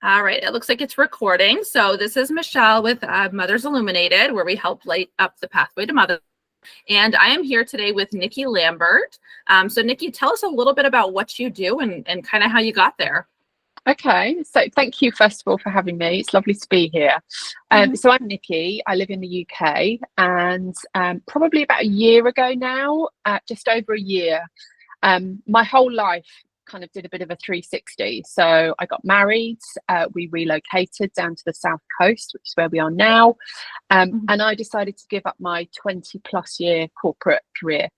All right, it looks like it's recording. So this is Michelle with Mothers Illuminated, where we help light up the pathway to mother. And I am here today with Nikki Lambert. So Nikki, tell us a little bit about what you do and kind of how you got there. Okay, so thank you first of all for having me. It's lovely to be here. So I'm Nikki. I live in the UK, and probably about a year ago now, just over a year, my whole life kind of did a bit of a 360. So I got married. We relocated down to the south coast, which is where we are now, and I decided to give up my 20+ year corporate career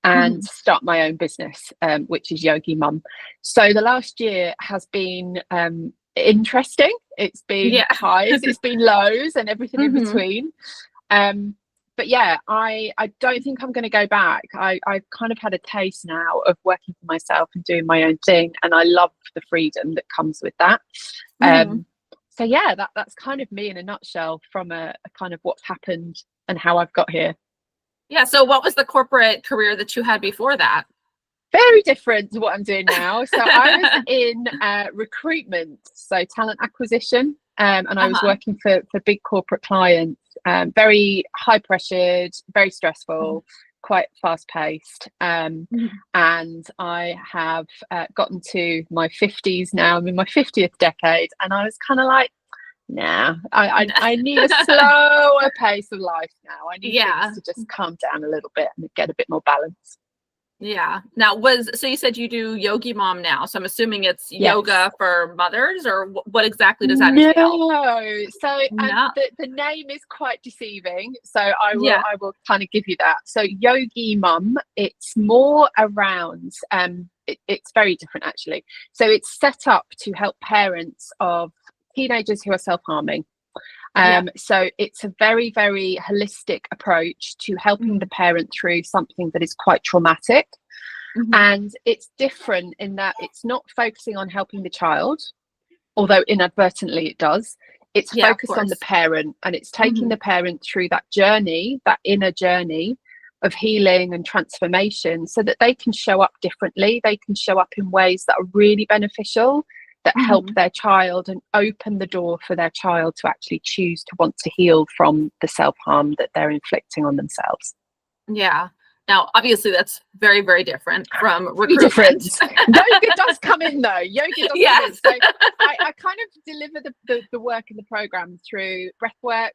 and start my own business, which is Yogi Mum. So the last year has been interesting. It's been highs, it's been lows, and everything in between. But yeah, I don't think I'm going to go back. I've kind of had a taste now of working for myself and doing my own thing, and I love the freedom that comes with that. So yeah, that's kind of me in a nutshell, from a kind of what's happened and how I've got here. Yeah. So what was the corporate career that you had before that? Very different to what I'm doing now. So I was in recruitment, so talent acquisition, and I was working for big corporate clients, very high pressured, very stressful, quite fast paced. And I have gotten to my 50s now. I'm in my 50th decade, and I was kind of like, nah, I need a slower pace of life now. I need things to just calm down a little bit and get a bit more balance. Yeah. Now, so you said you do Yogi Mom now, so I'm assuming it's yoga for mothers, or what exactly does that entail? No. So the name is quite deceiving. So I will kind of give you that. So Yogi Mum, it's more around, it's very different actually. So it's set up to help parents of teenagers who are self-harming. So it's a very, very holistic approach to helping the parent through something that is quite traumatic. And it's different in that it's not focusing on helping the child, although inadvertently it does. It's focused on the parent, and it's taking the parent through that journey, that inner journey of healing and transformation, so that they can show up differently. They can show up in ways that are really beneficial, that help their child and open the door for their child to actually choose to want to heal from the self-harm that they're inflicting on themselves. Yeah. Now, obviously, that's very, very different from recruitment. Yoga does come in, though. Yoga does come in. So I kind of deliver the work in the program through breath work.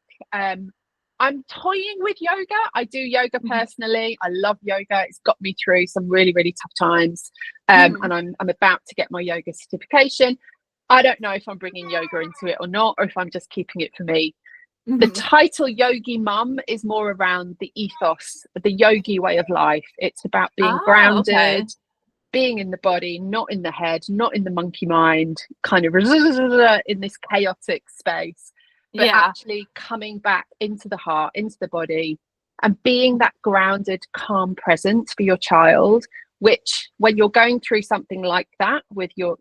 I'm toying with yoga. I do yoga personally. I love yoga. It's got me through some really, really tough times. And I'm about to get my yoga certification. I don't know if I'm bringing yoga into it or not, or if I'm just keeping it for me. The title Yogi Mum is more around the ethos, the yogi way of life. It's about being grounded, being in the body, not in the head, not in the monkey mind, kind of in this chaotic space, but actually coming back into the heart, into the body, and being that grounded, calm presence for your child, which when you're going through something like that with your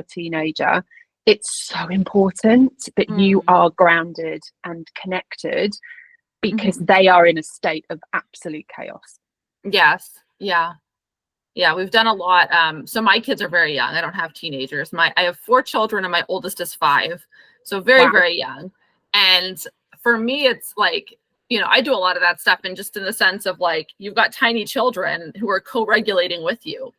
teenager, it's so important that you are grounded and connected, because they are in a state of absolute chaos. Yes. Yeah. Yeah. We've done a lot. So my kids are very young. I don't have teenagers. I have 4 children and my oldest is 5. So very, very young. And for me, it's like, I do a lot of that stuff. And just in the sense of like, you've got tiny children who are co-regulating with you,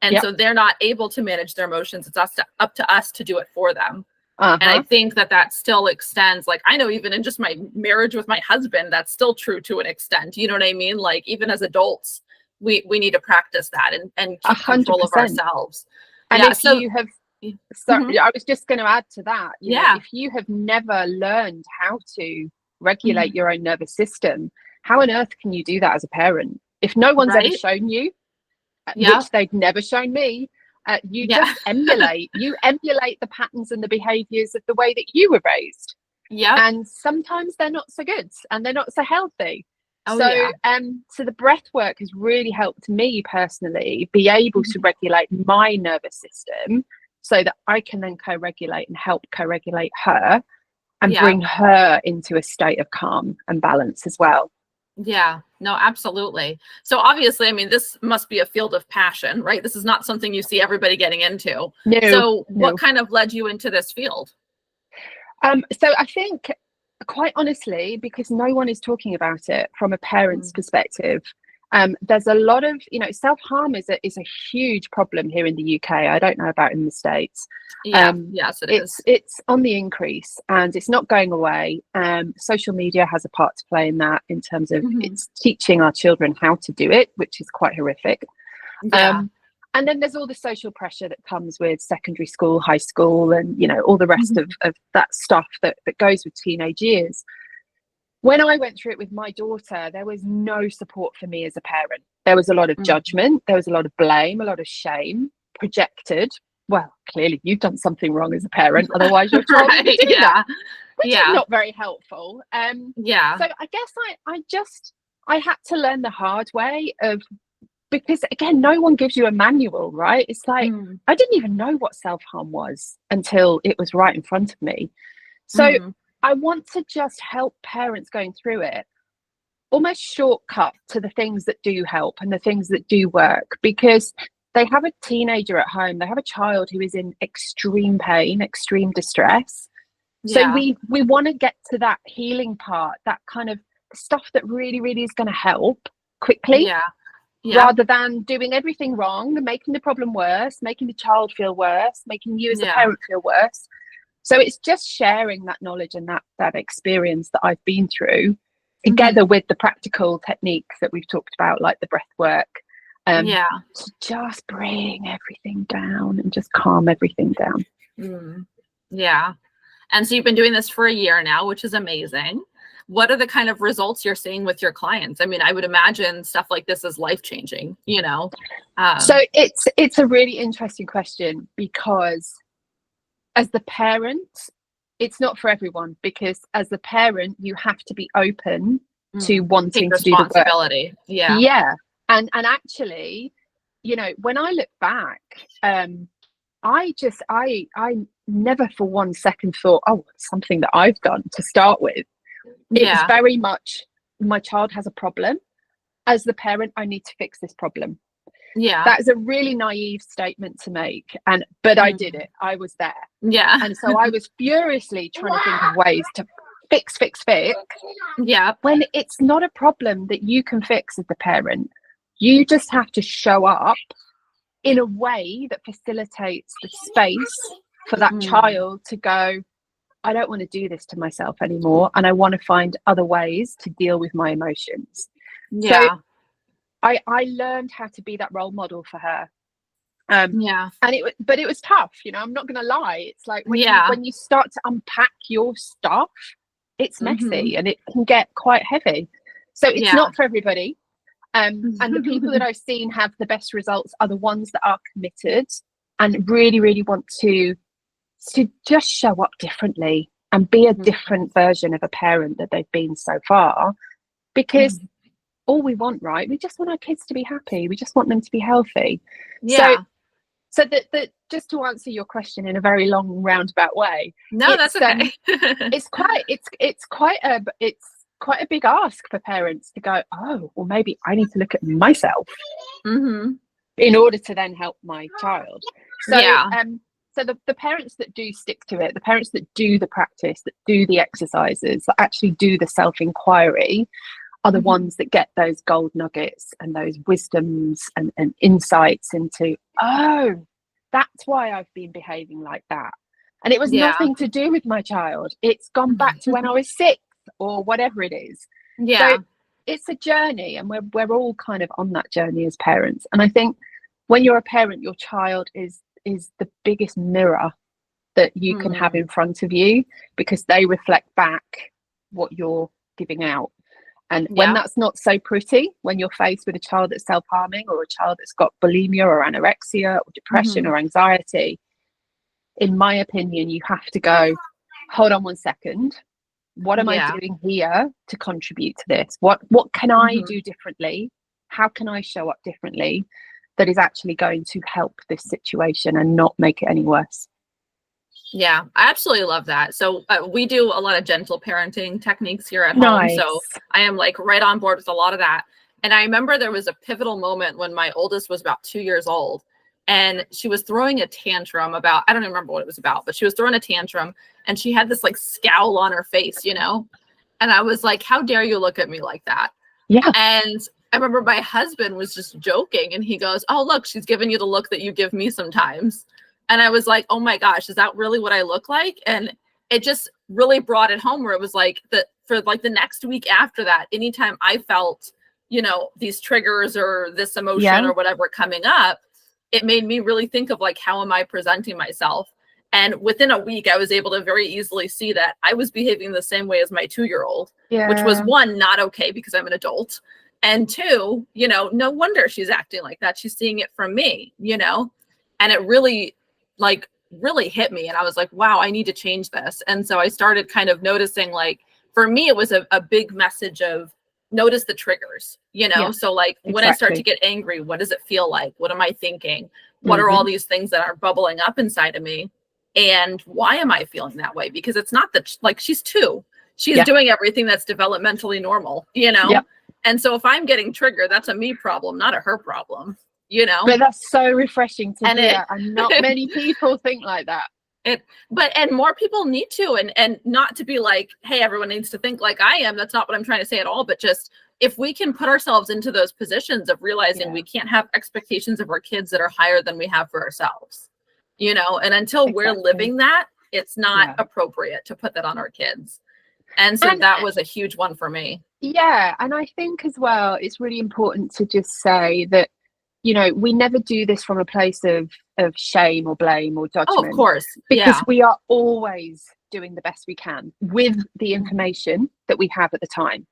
And so they're not able to manage their emotions. It's up to us to do it for them. And I think that still extends. Like, I know even in just my marriage with my husband, that's still true to an extent. You know what I mean? Like, even as adults, we need to practice that and keep 100%. Control of ourselves. And if you have, sorry, I was just going to add to that. If you have never learned how to regulate your own nervous system, how on earth can you do that as a parent? If no one's ever shown you, which they've never shown me, you just emulate the patterns and the behaviors of the way that you were raised. And sometimes they're not so good and they're not so healthy. So the breath work has really helped me personally be able to regulate my nervous system, so that I can then co-regulate and help co-regulate her and bring her into a state of calm and balance as well. Yeah. No, absolutely. So obviously, I mean, this must be a field of passion, right? This is not something you see everybody getting into. No, So no. what kind of led you into this field? So I think, quite honestly, because no one is talking about it from a parent's perspective, there's a lot of, self-harm is a huge problem here in the UK. I don't know about in the States. Yes, it is. It's on the increase and it's not going away. Social media has a part to play in that, in terms of it's teaching our children how to do it, which is quite horrific. And then there's all the social pressure that comes with secondary school, high school, and all the rest of that stuff that goes with teenage years. When I went through it with my daughter, there was no support for me as a parent. There was a lot of judgment, there was a lot of blame, a lot of shame projected. Well, clearly you've done something wrong as a parent, otherwise your child would do that, which is not very helpful. So I guess I had to learn the hard way of, because again, no one gives you a manual, right? It's like, I didn't even know what self-harm was until it was right in front of me. So I want to just help parents going through it almost shortcut to the things that do help and the things that do work, because they have a teenager at home, they have a child who is in extreme pain, extreme distress. So we want to get to that healing part, that kind of stuff that really, really is going to help quickly. Rather than doing everything wrong and making the problem worse, making the child feel worse, making you as a parent feel worse. So it's just sharing that knowledge and that experience that I've been through, together with the practical techniques that we've talked about, like the breath work, to just bring everything down and just calm everything down. And so you've been doing this for a year now, which is amazing. What are the kind of results you're seeing with your clients? I mean, I would imagine stuff like this is life-changing, So it's a really interesting question, because as the parent, it's not for everyone, because as the parent, you have to be open to wanting to do the work. And actually, when I look back, I never for one second thought, oh, it's something that I've done to start with. It was very much, my child has a problem. As the parent, I need to fix this problem. That is a really naive statement to make, but I did it. I was there. And so I was furiously trying to think of ways to fix. When it's not a problem that you can fix as the parent, you just have to show up in a way that facilitates the space for that child to go, I don't want to do this to myself anymore, and I want to find other ways to deal with my emotions. So I learned how to be that role model for her. And it was tough, I'm not going to lie. It's like when you start to unpack your stuff, it's messy and it can get quite heavy. So it's not for everybody. And the people that I've seen have the best results are the ones that are committed and really, really want to just show up differently and be a different version of a parent that they've been so far. Because all we want, right? We just want our kids to be happy. We just want them to be healthy. So that just to answer your question in a very long roundabout way. No, that's okay. it's quite a big ask for parents to go, oh, well, maybe I need to look at myself in order to then help my child. So so the parents that do stick to it, the parents that do the practice, that do the exercises, that actually do the self-inquiry, are the ones that get those gold nuggets and those wisdoms and insights into, oh, that's why I've been behaving like that. And it was nothing to do with my child. It's gone back to when I was 6 or whatever it is. So it's a journey, and we're all kind of on that journey as parents. And I think when you're a parent, your child is the biggest mirror that you can have in front of you, because they reflect back what you're giving out. And when that's not so pretty, when you're faced with a child that's self-harming, or a child that's got bulimia or anorexia or depression or anxiety, in my opinion, you have to go, hold on one second. What am I doing here to contribute to this? What can I do differently? How can I show up differently that is actually going to help this situation and not make it any worse? Yeah, I absolutely love that. So we do a lot of gentle parenting techniques here at home. Nice. So I am like right on board with a lot of that. And I remember there was a pivotal moment when my oldest was about 2 years old and she was throwing a tantrum about, I don't even remember what it was about, but she was throwing a tantrum and she had this like scowl on her face, you know? And I was like, how dare you look at me like that? Yeah. And I remember my husband was just joking and he goes, oh, look, she's giving you the look that you give me sometimes. And I was like, oh my gosh, is that really what I look like? And it just really brought it home where it was like that for like the next week after that, anytime I felt, you know, these triggers or this emotion or whatever coming up, it made me really think of like, how am I presenting myself? And within a week, I was able to very easily see that I was behaving the same way as my 2-year-old, which was one, not okay because I'm an adult. And two, you know, no wonder she's acting like that. She's seeing it from me, you know, and it really hit me. And I was like, wow, I need to change this. And so I started kind of noticing, like, for me, it was a big message of notice the triggers, you know? So like when I start to get angry, what does it feel like? What am I thinking? What are all these things that are bubbling up inside of me? And why am I feeling that way? Because it's not that like she's 2, she's doing everything that's developmentally normal, you know? And so if I'm getting triggered, that's a me problem, not a her problem. You know, but that's so refreshing to hear, and not many people think like that. And more people need to, and not to be like, hey, everyone needs to think like I am. That's not what I'm trying to say at all. But just if we can put ourselves into those positions of realizing we can't have expectations of our kids that are higher than we have for ourselves, you know, and until we're living that, it's not appropriate to put that on our kids. And so that was a huge one for me. Yeah, and I think as well, it's really important to just say that, you know, we never do this from a place of shame or blame or judgment. Oh, of course. Because we are always doing the best we can with the information that we have at the time.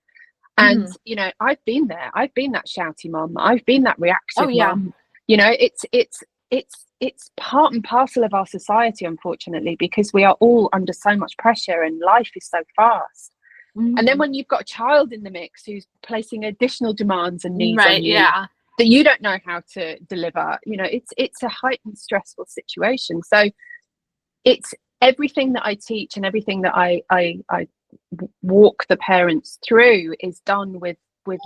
And, you know, I've been there. I've been that shouty mom. I've been that reactive mom. You know, it's part and parcel of our society, unfortunately, because we are all under so much pressure and life is so fast. And then when you've got a child in the mix who's placing additional demands and needs on you, that you don't know how to deliver, you know, it's a heightened stressful situation. So it's everything that I teach and everything that I walk the parents through is done with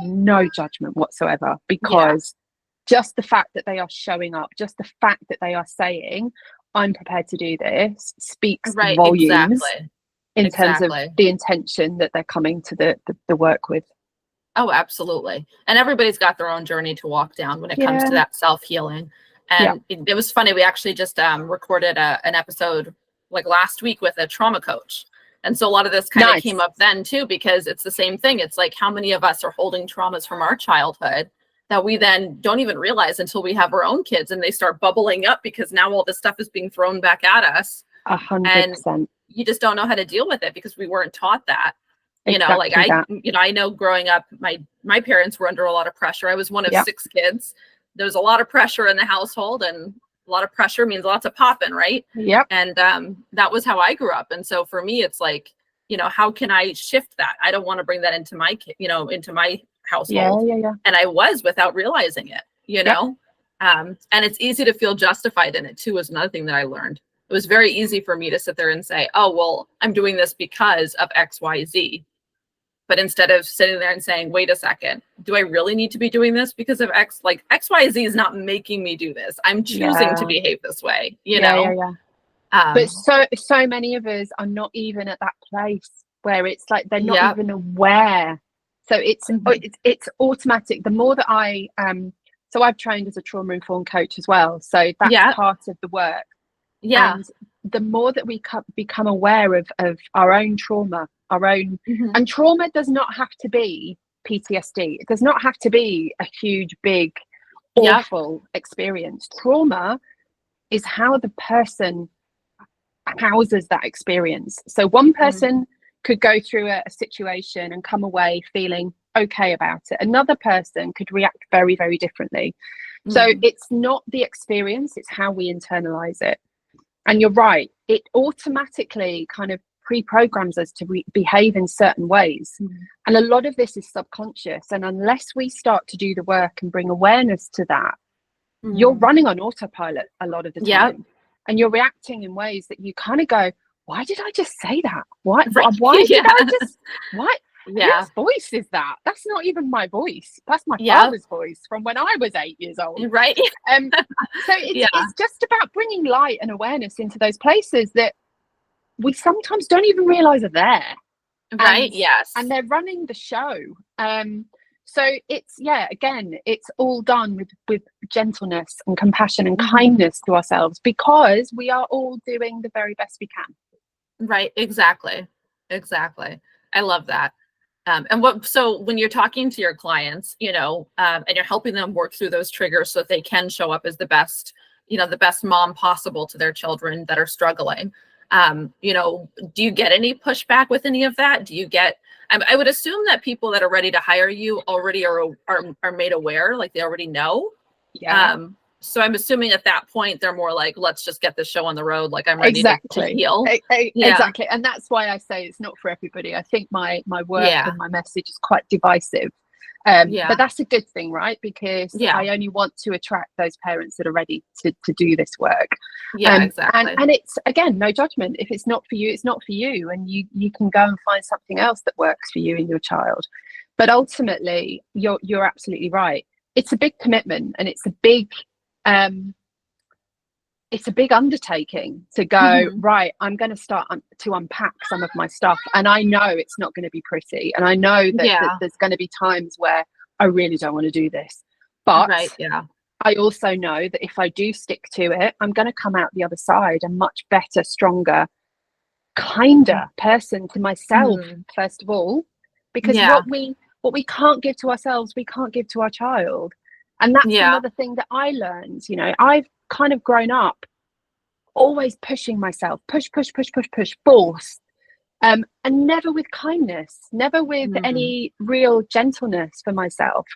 no judgment whatsoever, because just the fact that they are showing up, just the fact that they are saying, I'm prepared to do this, speaks volumes in terms of the intention that they're coming to the work with. Oh, absolutely. And everybody's got their own journey to walk down when it comes to that self-healing. And it was funny. We actually just recorded an episode like last week with a trauma coach. And so a lot of this kind of came up then too, because it's the same thing. It's like, how many of us are holding traumas from our childhood that we then don't even realize until we have our own kids and they start bubbling up because now all this stuff is being thrown back at us. 100%. You just don't know how to deal with it because we weren't taught that. You know, like I know growing up, my parents were under a lot of pressure. I was one of 6 kids. There was a lot of pressure in the household, and a lot of pressure means lots of popping, right? And that was how I grew up. And so for me, it's like, you know, how can I shift that? I don't want to bring that into my, into my household. And I was without realizing it, you know? And it's easy to feel justified in it too, is another thing that I learned. It was very easy for me to sit there and say, oh, well, I'm doing this because of X, Y, Z. But instead of sitting there and saying, wait a second, do I really need to be doing this because of X? Like X, Y, Z is not making me do this. I'm choosing to behave this way, you know? But so many of us are not even at that place where it's like they're not even aware. So it's automatic. The more that so I've trained as a trauma-informed coach as well. So that's part of the work. And the more that we become aware of our own trauma, and trauma does not have to be PTSD. It does not have to be a huge, big, awful experience. Trauma is how the person houses that experience. So one person could go through a situation and come away feeling okay about it. Another person could react very, very differently. So it's not the experience, it's how we internalize it. And you're right, it automatically kind of pre-programs us to behave in certain ways. And a lot of this is subconscious. And unless we start to do the work and bring awareness to that, you're running on autopilot a lot of the time. and you're reacting in ways that you kind of go, why did I just say that? Why Right. did I just, what? Yeah. Whose voice is that? That's not even my voice. That's my Yeah. father's voice from when I was 8 years old. Right. So it's just about bringing light and awareness into those places that we sometimes don't even realize are there. Right. Yes. And they're running the show. So it's, again, it's all done with gentleness and compassion and kindness to ourselves, because we are all doing the very best we can. Right. Exactly. I love that. So when you're talking to your clients, and you're helping them work through those triggers so that they can show up as the best mom possible to their children that are struggling, do you get any pushback with any of that? Do you get, I would assume that people that are ready to hire you already are made aware, like they already know. Yeah. So I'm assuming at that point they're more like, let's just get this show on the road. Like I'm ready to heal. Exactly. And that's why I say it's not for everybody. I think my work and my message is quite divisive. But that's a good thing, right? Because I only want to attract those parents that are ready to do this work. Exactly. And it's, again, no judgment. If it's not for you, it's not for you. And you can go and find something else that works for you and your child. But ultimately, you're absolutely right. It's a big commitment, and it's a big undertaking to go, right, I'm going to start to unpack some of my stuff. And I know it's not going to be pretty. And I know that there's going to be times where I really don't want to do this. But I also know that if I do stick to it, I'm going to come out the other side a much better, stronger, kinder person to myself, first of all. Because what we can't give to ourselves, we can't give to our child. And that's another thing that I learned. I've kind of grown up always pushing myself, push, force, and never with kindness, never with any real gentleness for myself.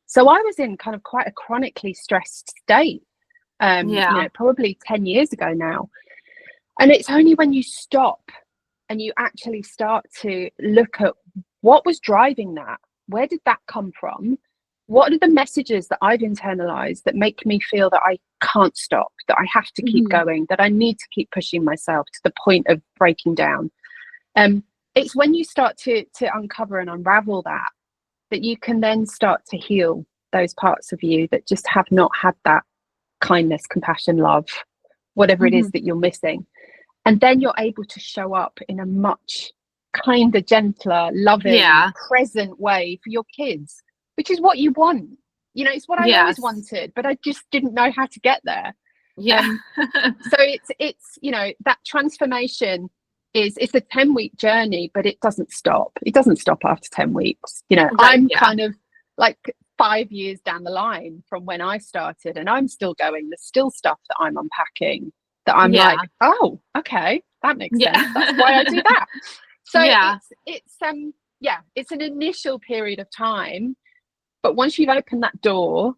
So I was in kind of quite a chronically stressed state, probably 10 years ago now. And it's only when you stop and you actually start to look at what was driving that, where did that come from? What are the messages that I've internalized that make me feel that I can't stop, that I have to keep going, that I need to keep pushing myself to the point of breaking down? It's when you start to uncover and unravel that you can then start to heal those parts of you that just have not had that kindness, compassion, love, whatever it is that you're missing. And then you're able to show up in a much kinder, gentler, loving, present way for your kids, which is what you want. It's what I always wanted, but I just didn't know how to get there. So it's that transformation it's a 10-week journey, but it doesn't stop. It doesn't stop after 10 weeks. I'm kind of like 5 years down the line from when I started, and I'm still going. There's still stuff that I'm unpacking that I'm like, oh, okay, that makes sense. That's why I do that. So it's an initial period of time, but once you've opened that door,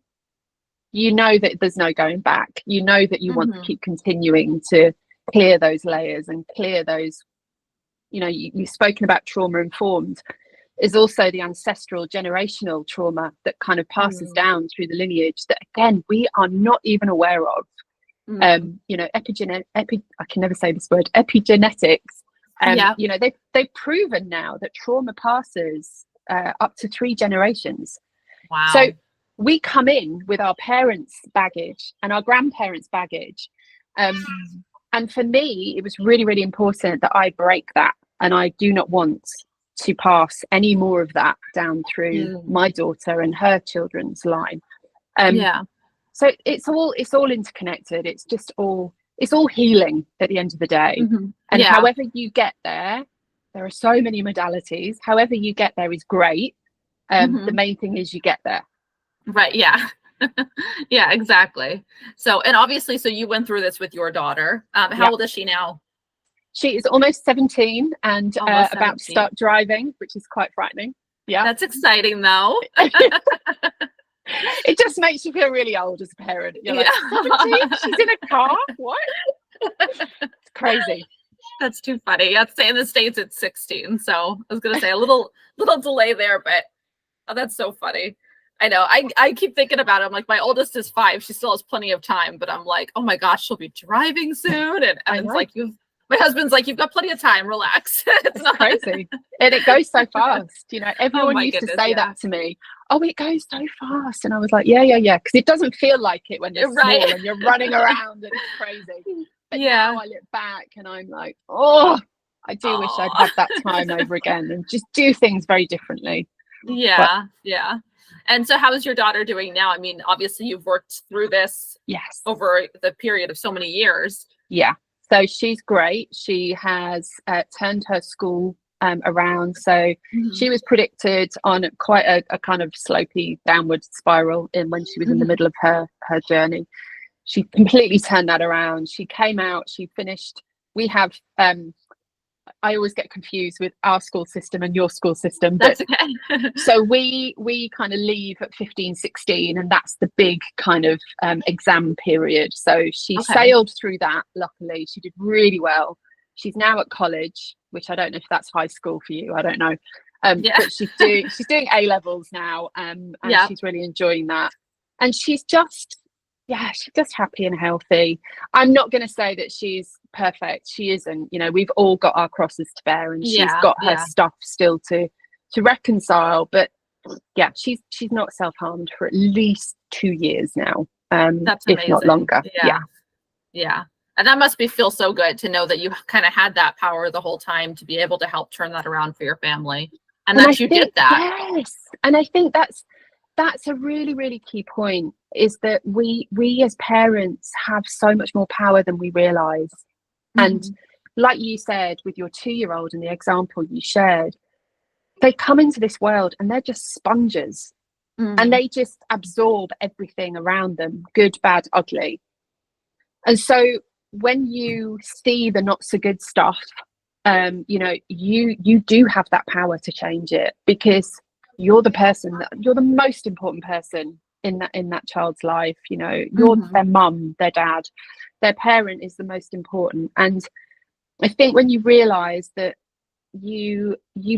you know that there's no going back. You know that you want to keep continuing to clear those layers and clear those, you've spoken about trauma informed, is also the ancestral generational trauma that kind of passes down through the lineage that, again, we are not even aware of. I can never say this word, epigenetics. They've proven now that trauma passes up to 3 generations. Wow. So we come in with our parents' baggage and our grandparents' baggage. And for me, it was really, really important that I break that. And I do not want to pass any more of that down through my daughter and her children's line. So it's all interconnected. It's all healing at the end of the day. And however you get there are so many modalities. However you get there is great. The main thing is you get there. Right. Yeah. Yeah, exactly. So, and obviously, so you went through this with your daughter. How old is she now? She is almost 17 and about to start driving, which is quite frightening. Yeah. That's exciting though. It just makes you feel really old as a parent. You're like, 17? She's in a car? What? It's crazy. That's too funny. I'd say in the States it's 16. So I was going to say a little delay there, but that's so funny. I know. I keep thinking about it. I'm like, my oldest is 5. She still has plenty of time, but I'm like, oh my gosh, she'll be driving soon. And Evan's like, my husband's like, you've got plenty of time. Relax. It's not crazy. And it goes so fast. You know, everyone used to say yeah. that to me. Oh, it goes so fast. And I was like, yeah. Because it doesn't feel like it when they're small and you're running around and it's crazy. But now I look back and I'm like, oh, I do wish I'd had that time over again and just do things very differently. Yeah. And so how is your daughter doing now? I mean, obviously you've worked through this over the period of so many years. Yeah. So she's great. She has turned her school around. So she was predicted on quite a kind of slopey downward spiral when she was in the middle of her journey. She completely turned that around. She came out, she finished. We have I always get confused with our school system and your school system. But, that's okay. So we kind of leave at 15, 16, and that's the big kind of exam period. So she sailed through that. Luckily, she did really well. She's now at college, which I don't know if that's high school for you. I don't know. But she's doing A levels now, and she's really enjoying that. And she's just happy and healthy. I'm not going to say that she's perfect. She isn't. You know, we've all got our crosses to bear, and she's got her stuff still to reconcile. But yeah, she's not self-harmed for at least 2 years now, that's amazing. If not longer. Yeah. And that must feel so good to know that you kind of had that power the whole time to be able to help turn that around for your family, and that you did that. Yes, and I think that's a really, really key point, is that we as parents have so much more power than we realize. And like you said with your 2-year-old and the example you shared, they come into this world and they're just sponges, and they just absorb everything around them, good, bad, ugly. And so when you see the not so good stuff, you know, you do have that power to change it, because you're the most important person in that child's life. You know, you're their mum, their dad, their parent is the most important. And I think when you realize that you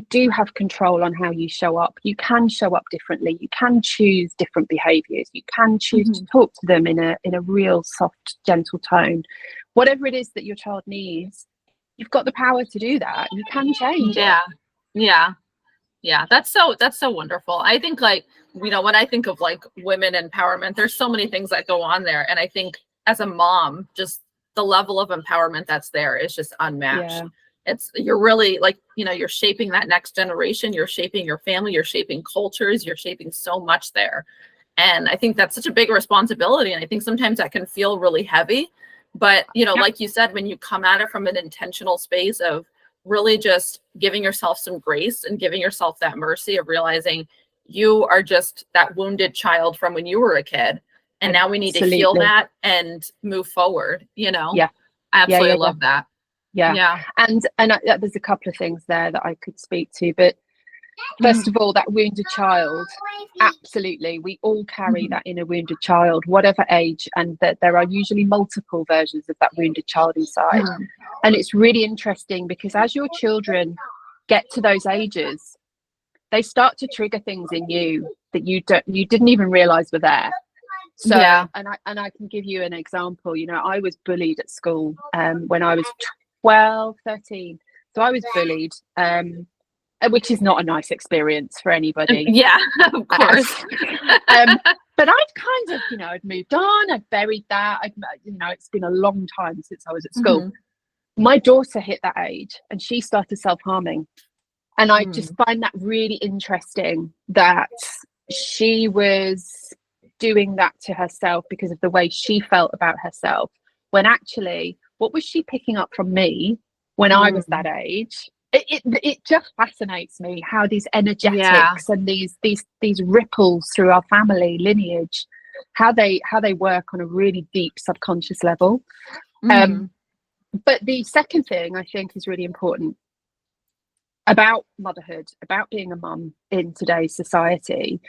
do have control on how you show up, you can show up differently, you can choose different behaviors, you can choose to talk to them in a real soft, gentle tone, whatever it is that your child needs. You've got the power to do that. You can change it. Yeah, that's so wonderful. I think, like, you know, when I think of like women empowerment, there's so many things that go on there. And I think as a mom, just the level of empowerment that's there is just unmatched. You're really, like, you know, you're shaping that next generation, you're shaping your family, you're shaping cultures, you're shaping so much there. And I think that's such a big responsibility. And I think sometimes that can feel really heavy. But, you know, like you said, when you come at it from an intentional space of really just giving yourself some grace and giving yourself that mercy of realizing you are just that wounded child from when you were a kid. And now we need to heal that and move forward, you know? Yeah. I absolutely love that. Yeah. And there's a couple of things there that I could speak to, but first of all, that wounded child, absolutely, we all carry that inner wounded child, whatever age, and that there are usually multiple versions of that wounded child inside. And it's really interesting, because as your children get to those ages, they start to trigger things in you that you didn't even realize were there. So and I can give you an example. You know, I was bullied at school when I was 12, 13. So I was bullied, which is not a nice experience for anybody. Yeah, of course. But I'd kind of, you know, I'd moved on, I'd buried that. You know, it's been a long time since I was at school. My daughter hit that age and she started self-harming. And I just find that really interesting that she was doing that to herself because of the way she felt about herself, when actually, what was she picking up from me when I was that age? It just fascinates me how these energetics and these ripples through our family lineage, how they work on a really deep subconscious level. But the second thing I think is really important about motherhood, about being a mum in today's society,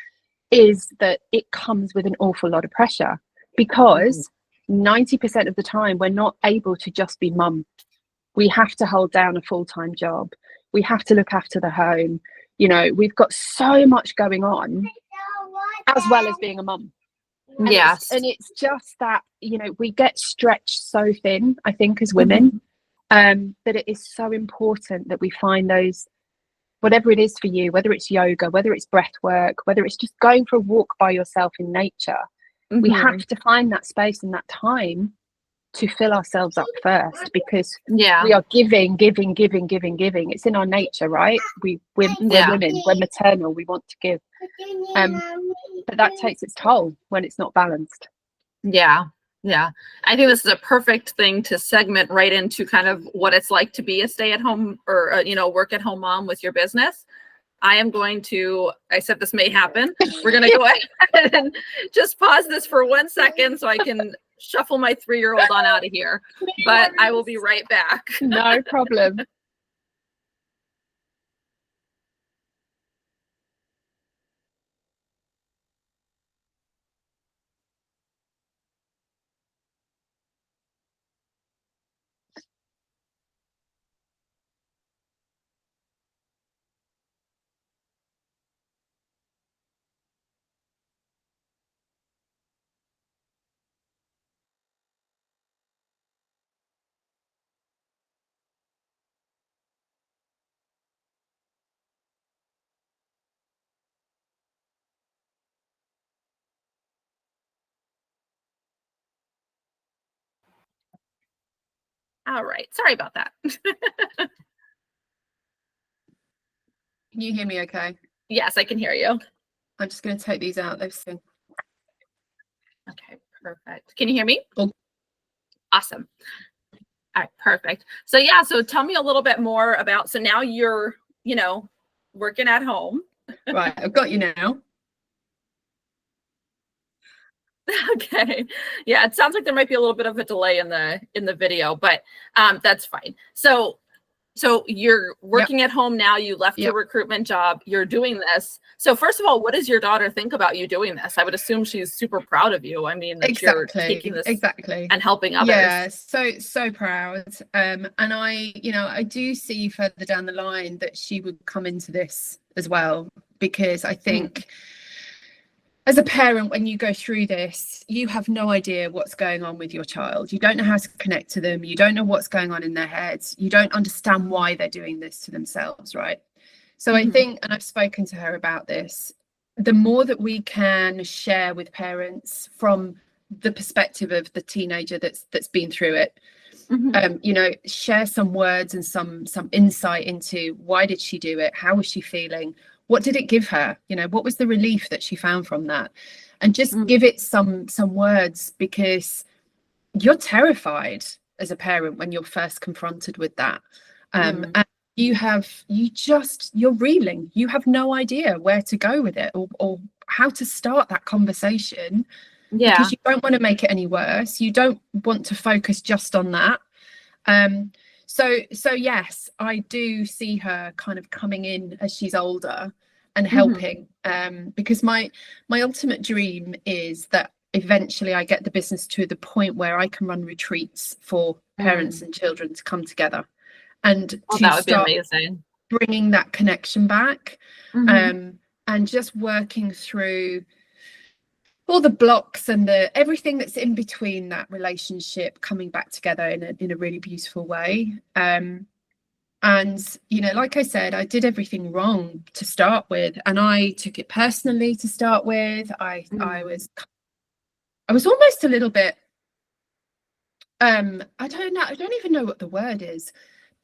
is that it comes with an awful lot of pressure, because 90% of the time we're not able to just be mum. We have to hold down a full-time job. We have to look after the home. You know, we've got so much going on. as well as being a mum. Yes. And it's just that, you know, we get stretched so thin, I think, as women, that it is so important that we find those, whatever it is for you, whether it's yoga, whether it's breath work, whether it's just going for a walk by yourself in nature, we have to find that space and that time to fill ourselves up first, because we are giving. It's in our nature, right? We're women, we're maternal, we want to give. But that takes its toll when it's not balanced. Yeah. I think this is a perfect thing to segment right into kind of what it's like to be a stay-at-home or work at home mom with your business. I said this may happen. We're going to go ahead and just pause this for 1 second so I can shuffle my 3-year-old on out of here, but I will be right back. No problem. All right. Sorry about that. Can you hear me okay? Yes, I can hear you. I'm just going to take these out. They've seen. Okay, perfect. Can you hear me? Oh. Awesome. All right, perfect. So so tell me a little bit more about, so now you're, working at home. Right, I've got you now. Okay. Yeah, it sounds like there might be a little bit of a delay in the video, but that's fine. So you're working at home now, you left your recruitment job, you're doing this. So first of all, what does your daughter think about you doing this? I would assume she's super proud of you. I mean, that you're taking this and helping others. Yeah, so proud. And I do see further down the line that she would come into this as well, because I think as a parent, when you go through this, you have no idea what's going on with your child. You don't know how to connect to them. You don't know what's going on in their heads. You don't understand why they're doing this to themselves, right? So I think, and I've spoken to her about this, the more that we can share with parents from the perspective of the teenager that's been through it, share some words and some insight into why did she do it? How was she feeling? What did it give her? What was the relief that she found from that? And just give it some words, because you're terrified as a parent when you're first confronted with that. And you're reeling. You have no idea where to go with it or how to start that conversation. Because you don't want to make it any worse. You don't want to focus just on that. So yes, I do see her kind of coming in as she's older and helping, because my ultimate dream is that eventually I get the business to the point where I can run retreats for parents and children to come together and to that would start be amazing. Bringing that connection back, and just working through all the blocks and everything that's in between that relationship coming back together in a really beautiful way. And like I said, I did everything wrong to start with, and I took it personally to start with. I was almost a little bit I don't even know what the word is,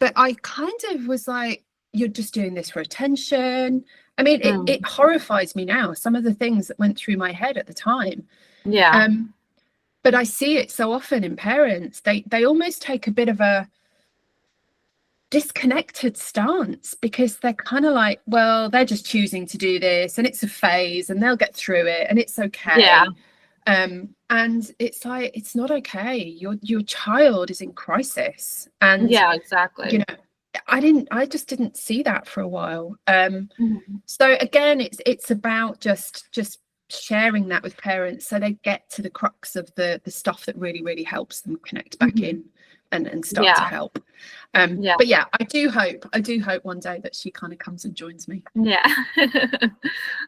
but I kind of was like, you're just doing this for attention. I mean, it horrifies me now, some of the things that went through my head at the time. But I see it so often in parents. They almost take a bit of a disconnected stance, because they're kind of like, well, they're just choosing to do this and it's a phase and they'll get through it and it's okay. And it's like, it's not okay. Your child is in crisis. And exactly. I just didn't see that for a while. So again, it's about just sharing that with parents so they get to the crux of the stuff that really, really helps them connect back in. and start to help. But yeah, I do hope one day that she kind of comes and joins me. Yeah.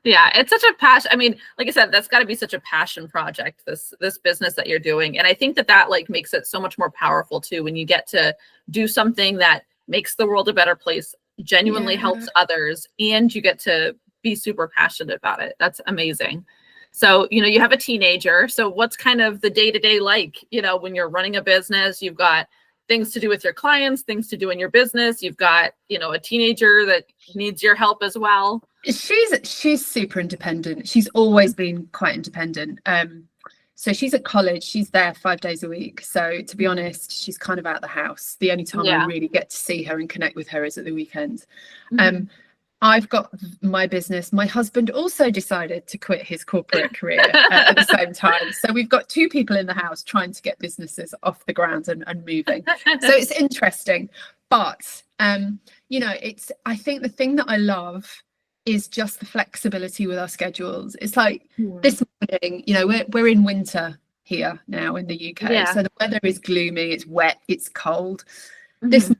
Yeah, it's such a passion. I mean, like I said, that's got to be such a passion project, this business that you're doing. And I think that like makes it so much more powerful too, when you get to do something that makes the world a better place, genuinely helps others, and you get to be super passionate about it. That's amazing. So, you have a teenager. So what's kind of the day-to-day like, when you're running a business? You've got things to do with your clients, things to do in your business. You've got, a teenager that needs your help as well. She's super independent. She's always been quite independent. So she's at college. She's there 5 days a week. So to be honest, she's kind of out of the house. The only time I really get to see her and connect with her is at the weekend. I've got my business. My husband also decided to quit his corporate career at the same time. So we've got 2 people in the house trying to get businesses off the ground and moving. So it's interesting. But, I think the thing that I love is just the flexibility with our schedules. It's like this morning, we're in winter here now in the UK. So the weather is gloomy, it's wet, it's cold. This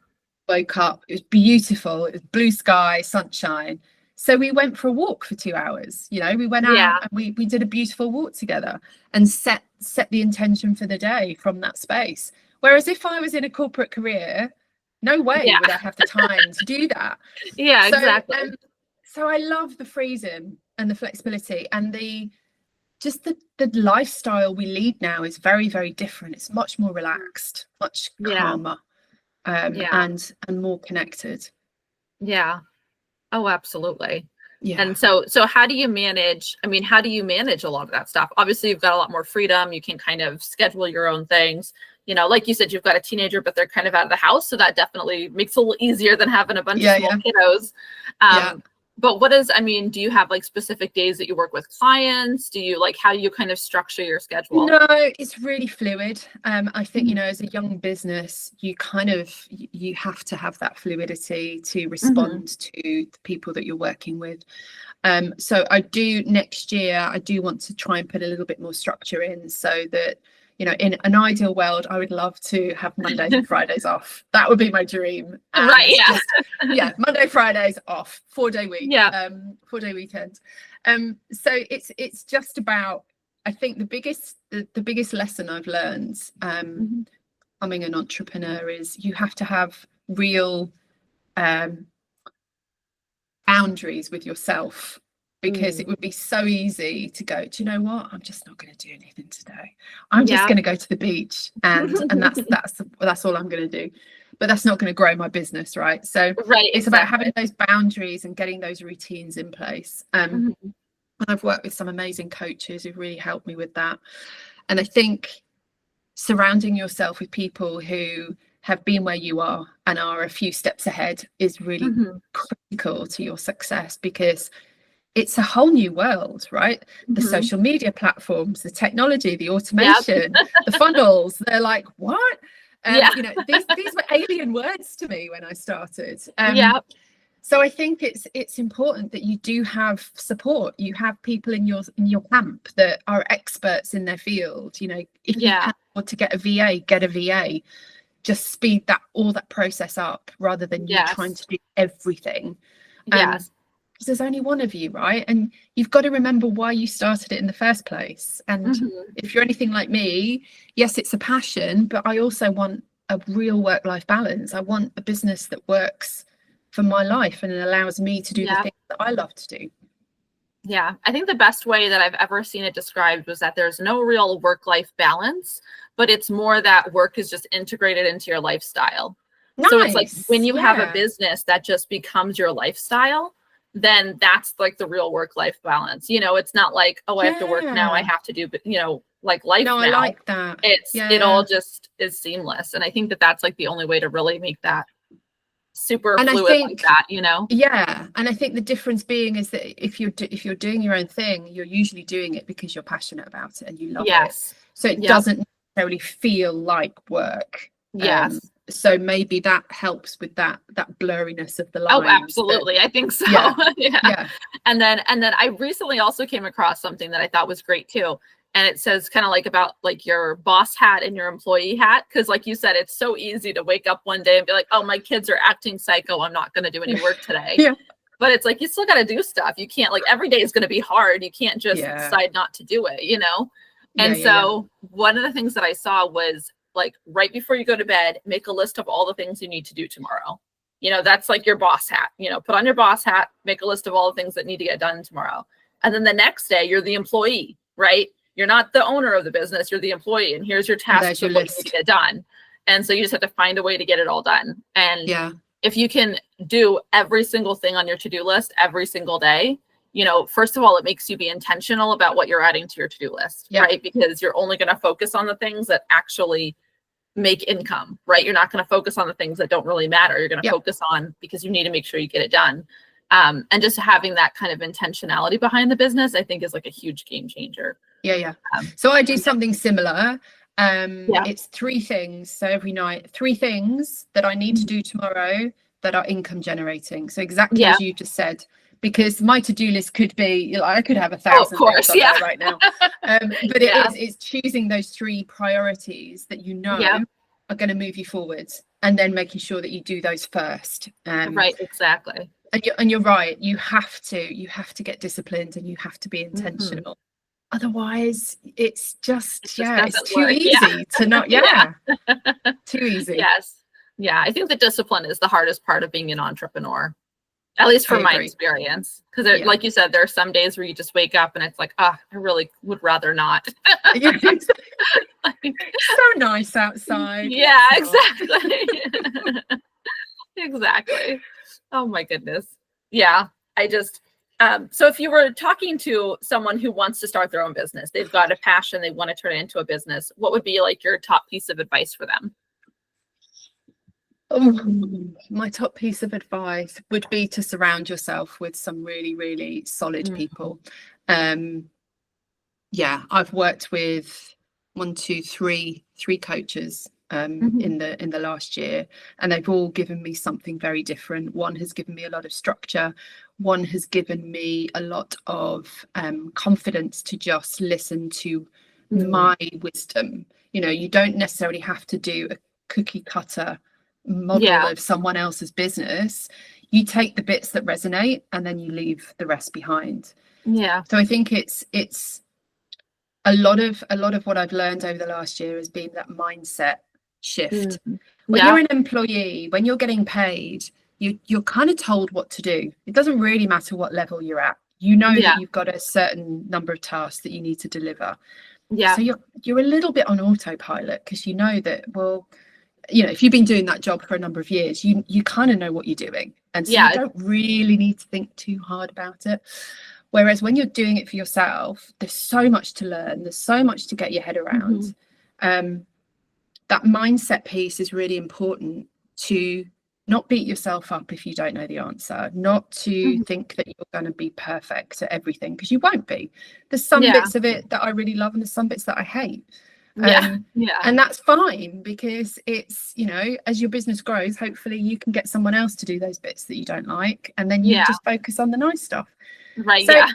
woke up, it was beautiful, it was blue sky, sunshine, so we went for a walk for 2 hours. We went out and we did a beautiful walk together and set the intention for the day from that space. Whereas if I was in a corporate career, no way would I have the time to do that. Exactly. So I love the freedom and the flexibility, and the lifestyle we lead now is very, very different. It's much more relaxed, much calmer. And more connected. Oh, absolutely. And Yeah. so how do you manage a lot of that stuff? Obviously you've got a lot more freedom. You can kind of schedule your own things. Like you said, you've got a teenager, but they're kind of out of the house, so that definitely makes it a little easier than having a bunch of small kiddos. But do you have like specific days that you work with clients? Do you how do you kind of structure your schedule? No, it's really fluid. I think, as a young business, you have to have that fluidity to respond to the people that you're working with. So next year, I do want to try and put a little bit more structure in, so that, in an ideal world, I would love to have Mondays and Fridays off. That would be my dream. Monday, Fridays off, 4-day week. 4-day weekend. So it's just about, I think the biggest lesson I've learned becoming an entrepreneur is you have to have real boundaries with yourself. Because it would be so easy to go, do you know what? I'm just not going to do anything today. I'm just going to go to the beach, and that's all I'm going to do. But that's not going to grow my business, right? So it's about having those boundaries and getting those routines in place. And I've worked with some amazing coaches who've really helped me with that. And I think surrounding yourself with people who have been where you are and are a few steps ahead is really critical to your success, because it's a whole new world, right? The social media platforms, the technology, the automation, the funnels, they're like, what? These were alien words to me when I started. So I think it's important that you do have support. You have people in your camp that are experts in their field. If you can afford to get a VA, get a VA. Just speed all that process up, rather than you trying to do everything. Because there's only one of you, right? And you've got to remember why you started it in the first place. And if you're anything like me, yes, it's a passion, but I also want a real work-life balance. I want a business that works for my life and it allows me to do the things that I love to do. Yeah, I think the best way that I've ever seen it described was that there's no real work-life balance, but it's more that work is just integrated into your lifestyle. Nice. So it's like when you have a business that just becomes your lifestyle, then that's like the real work-life balance. It's not like, oh, I have to work now, I have to do, like life now. I like that. It all just is seamless. And I think that that's like the only way to really make that super fluid like that, Yeah. And I think the difference being is that if you're doing your own thing, you're usually doing it because you're passionate about it and you love it. So it doesn't necessarily feel like work. So maybe that helps with that blurriness of the lines. Oh, absolutely. I think so. Yeah. And then I recently also came across something that I thought was great too. and it says kind of like about like your boss hat and your employee hat. Cause like you said, it's so easy to wake up one day and be like, oh, my kids are acting psycho. I'm not going to do any work today. Yeah. But it's like, you still got to do stuff. You can't, like, every day is going to be hard. You can't just Yeah. decide not to do it, you know? Yeah, And yeah, so one of the things that I saw was like, right before you go to bed, make a list of all the things you need to do tomorrow. You know, that's like your boss hat, you know, put on your boss hat, make a list of all the things that need to get done tomorrow. And then the next day you're the employee, right? You're not the owner of the business, you're the employee, and here's your tasks of what you need to get done. And so you just have to find a way to get it all done. And Yeah. if you can do every single thing on your to-do list every single day, you know, first of all, it makes you be intentional about what you're adding to your to-do list, Yeah. right? Because you're only going to focus on the things that actually make income, right? You're not going to focus on the things that don't really matter. You're going to Yeah. focus on because you need to make sure you get it done. And just having that kind of intentionality behind the business, I think, is like a huge game changer. Yeah, yeah. Um, So I do something similar. Yeah. It's 3 things. So every night, 3 things that I need to do tomorrow that are income generating. So exactly Yeah. as you just said, because my to-do list could be, you know, I could have 1,000 course, things on yeah. there right now. But Yeah. it's choosing those 3 priorities that you know Yeah. are going to move you forwards, and then making sure that you do those first. Right, exactly. And you're right. You have to get disciplined, and you have to be intentional. Otherwise, it's just it's doesn't too work. easy to not. Yeah. Too easy. Yes. Yeah. I think the discipline is the hardest part of being an entrepreneur, at least from I my agree. experience. Because Yeah. like you said, there are some days where you just wake up and it's like, I really would rather not. Yeah, exactly. So nice outside. Yeah, It's not. exactly. Exactly. Oh my goodness. Yeah. I just, so if you were talking to someone who wants to start their own business, they've got a passion, they want to turn it into a business, what would be like your top piece of advice for them? My top piece of advice would be to surround yourself with some really, really solid Mhm. people. Yeah, I've worked with 3 coaches Mhm. in the last year, and they've all given me something very different. One has given me a lot of structure. One has given me a lot of confidence to just listen to Mhm. my wisdom. You know, you don't necessarily have to do a cookie cutter model Yeah. of someone else's business. You take the bits that resonate, and then you leave the rest behind. Yeah. So I think it's a lot of what I've learned over the last year has been that mindset shift. Mhm. When Yeah. you're an employee, when you're getting paid, you're kind of told what to do. It doesn't really matter what level you're at. You know Yeah. that you've got a certain number of tasks that you need to deliver. Yeah. So you're a little bit on autopilot, because you know that, well, you know, if you've been doing that job for a number of years, you kind of know what you're doing, and so Yeah. you don't really need to think too hard about it. Whereas when you're doing it for yourself, there's so much to learn, there's so much to get your head around. That mindset piece is really important, to not beat yourself up if you don't know the answer, not to Mhm. think that you're going to be perfect at everything, because you won't be. There's some Yeah. bits of it that I really love, and there's some bits that I hate. Yeah. Yeah. And that's fine, because it's, you know, as your business grows, hopefully you can get someone else to do those bits that you don't like, and then you Yeah. just focus on the nice stuff. Right. So Yeah.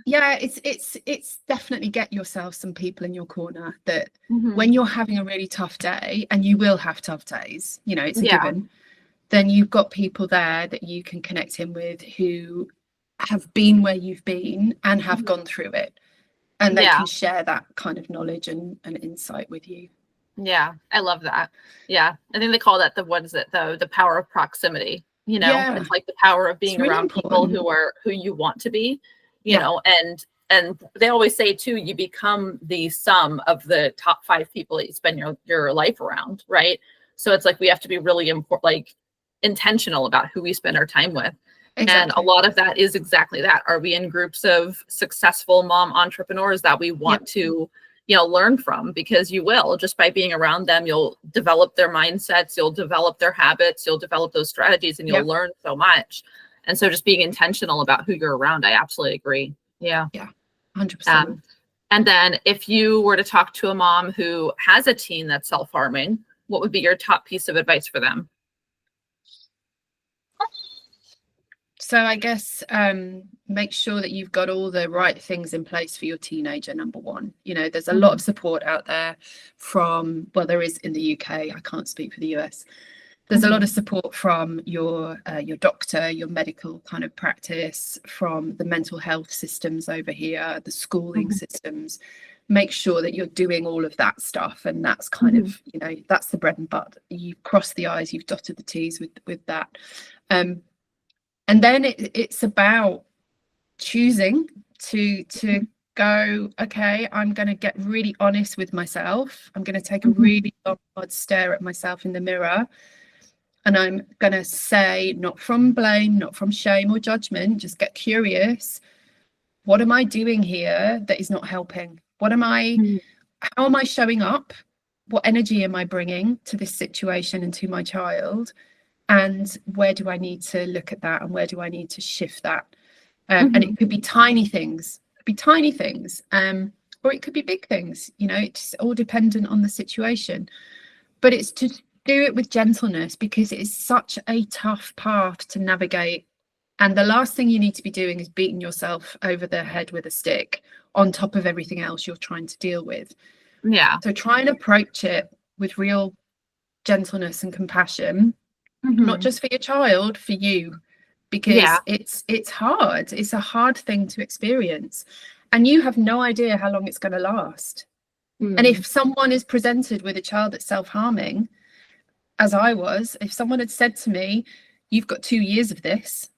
yeah, it's definitely get yourself some people in your corner that Mhm. when you're having a really tough day, and you will have tough days, you know, it's a Yeah. given, then you've got people there that you can connect in with, who have been where you've been and have Mhm. gone through it, and they Yeah. can share that kind of knowledge and insight with you. Yeah. I love that. Yeah. I think they call that the power of proximity. You know, Yeah. it's like the power of being really around people important. who you want to be, you Yeah. know, and they always say too, you become the sum of the top 5 people that you spend your life around, right? So it's like we have to be really intentional about who we spend our time with. And a Exactly. lot of that is exactly that. Are we in groups of successful mom entrepreneurs that we want to, you know, learn from? Because you will, just by being around them, you'll develop their mindsets, you'll develop their habits, you'll develop those strategies, and you'll learn so much. And so just being intentional about who you're around, I absolutely agree. Yeah. 100%. And then if you were to talk to a mom who has a teen that's self-harming, what would be your top piece of advice for them? So I guess make sure that you've got all the right things in place for your teenager, number one. You know, there's a lot of support out there from, well, there is in the UK, I can't speak for the US. There's a lot of support from your doctor, your medical kind of practice, from the mental health systems over here, the schooling systems. Make sure that you're doing all of that stuff, and that's kind of, you know, that's the bread and butter. You've crossed the I's, you've dotted the T's with that. And then it's about choosing to go, okay, I'm going to get really honest with myself. I'm going to take a really long, hard stare at myself in the mirror. And I'm going to say, not from blame, not from shame or judgment, just get curious. What am I doing here that is not helping? What am I, how am I showing up? What energy am I bringing to this situation and to my child? And where do I need to look at that? And where do I need to shift that? And it could be tiny things, or it could be big things, you know, it's all dependent on the situation. But it's to do it with gentleness, because it is such a tough path to navigate. And the last thing you need to be doing is beating yourself over the head with a stick on top of everything else you're trying to deal with. Yeah. So try and approach it with real gentleness and compassion, not just for your child, for you, because it's hard. It's a hard thing to experience, and you have no idea how long it's going to last. And if someone is presented with a child that's self-harming, as I was, if someone had said to me, you've got 2 years of this,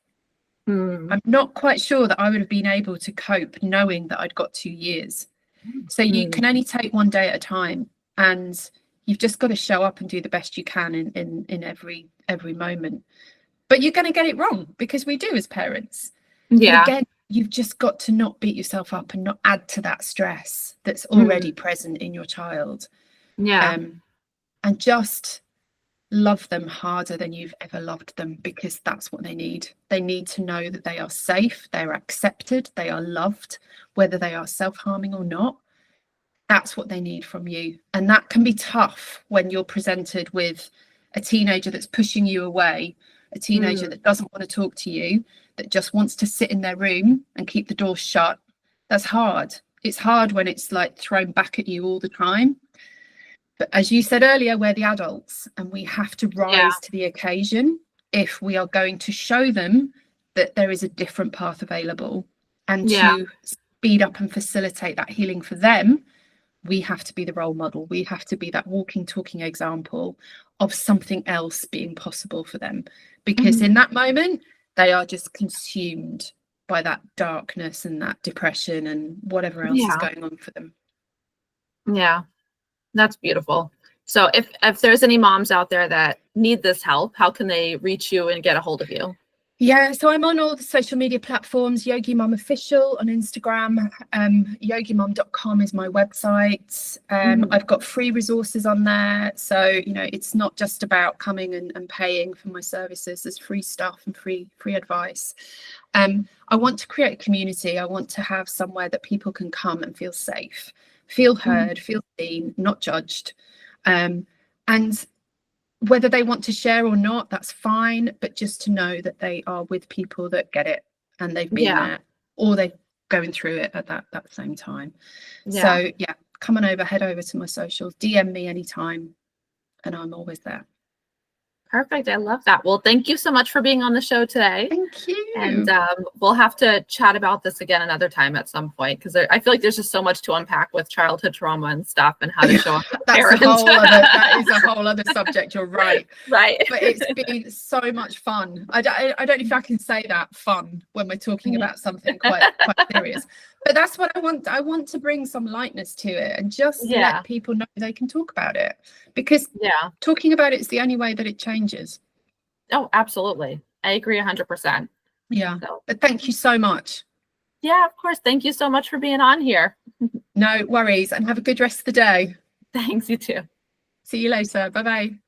I'm not quite sure that I would have been able to cope knowing that I'd got 2 years. So you can only take one day at a time, and you've just got to show up and do the best you can in every moment. But you're going to get it wrong, because we do as parents. Yeah. But again, you've just got to not beat yourself up and not add to that stress that's already present in your child. Yeah. And just love them harder than you've ever loved them, because that's what they need. They need to know that they are safe, they're accepted, they are loved, whether they are self-harming or not. That's what they need from you. And that can be tough when you're presented with a teenager that's pushing you away, a teenager that doesn't want to talk to you, that just wants to sit in their room and keep the door shut. That's hard. It's hard when it's like thrown back at you all the time. But as you said earlier, we're the adults, and we have to rise to the occasion if we are going to show them that there is a different path available. And to speed up and facilitate that healing for them, we have to be the role model. We have to be that walking, talking example of something else being possible for them. Because in that moment, they are just consumed by that darkness and that depression and whatever else is going on for them. Yeah. That's beautiful. So if there's any moms out there that need this help, how can they reach you and get a hold of you? Yeah, so I'm on all the social media platforms, Yogi Mum Official on Instagram, yogimum.com is my website. I've got free resources on there. So, you know, it's not just about coming and paying for my services. There's free stuff and free advice. I want to create a community. I want to have somewhere that people can come and feel safe, feel heard, feel seen, not judged. And whether they want to share or not, that's fine. But just to know that they are with people that get it, and they've been there, or they're going through it at that same time. So yeah, come on over, head over to my socials, DM me anytime, and I'm always there. Perfect. I love that. Well, thank you so much for being on the show today. Thank you. And we'll have to chat about this again another time at some point, because I feel like there's just so much to unpack with childhood trauma and stuff, and how to show up. That is a whole other subject. You're right. Right. But it's been so much fun. I don't know if I can say that, fun, when we're talking about something quite serious. But that's what I want. I want to bring some lightness to it, and just let people know they can talk about it, because talking about it is the only way that it changes. Oh, absolutely. I agree 100%. Yeah. So. But thank you so much. Yeah, of course. Thank you so much for being on here. No worries. And have a good rest of the day. Thanks. You too. See you later. Bye-bye.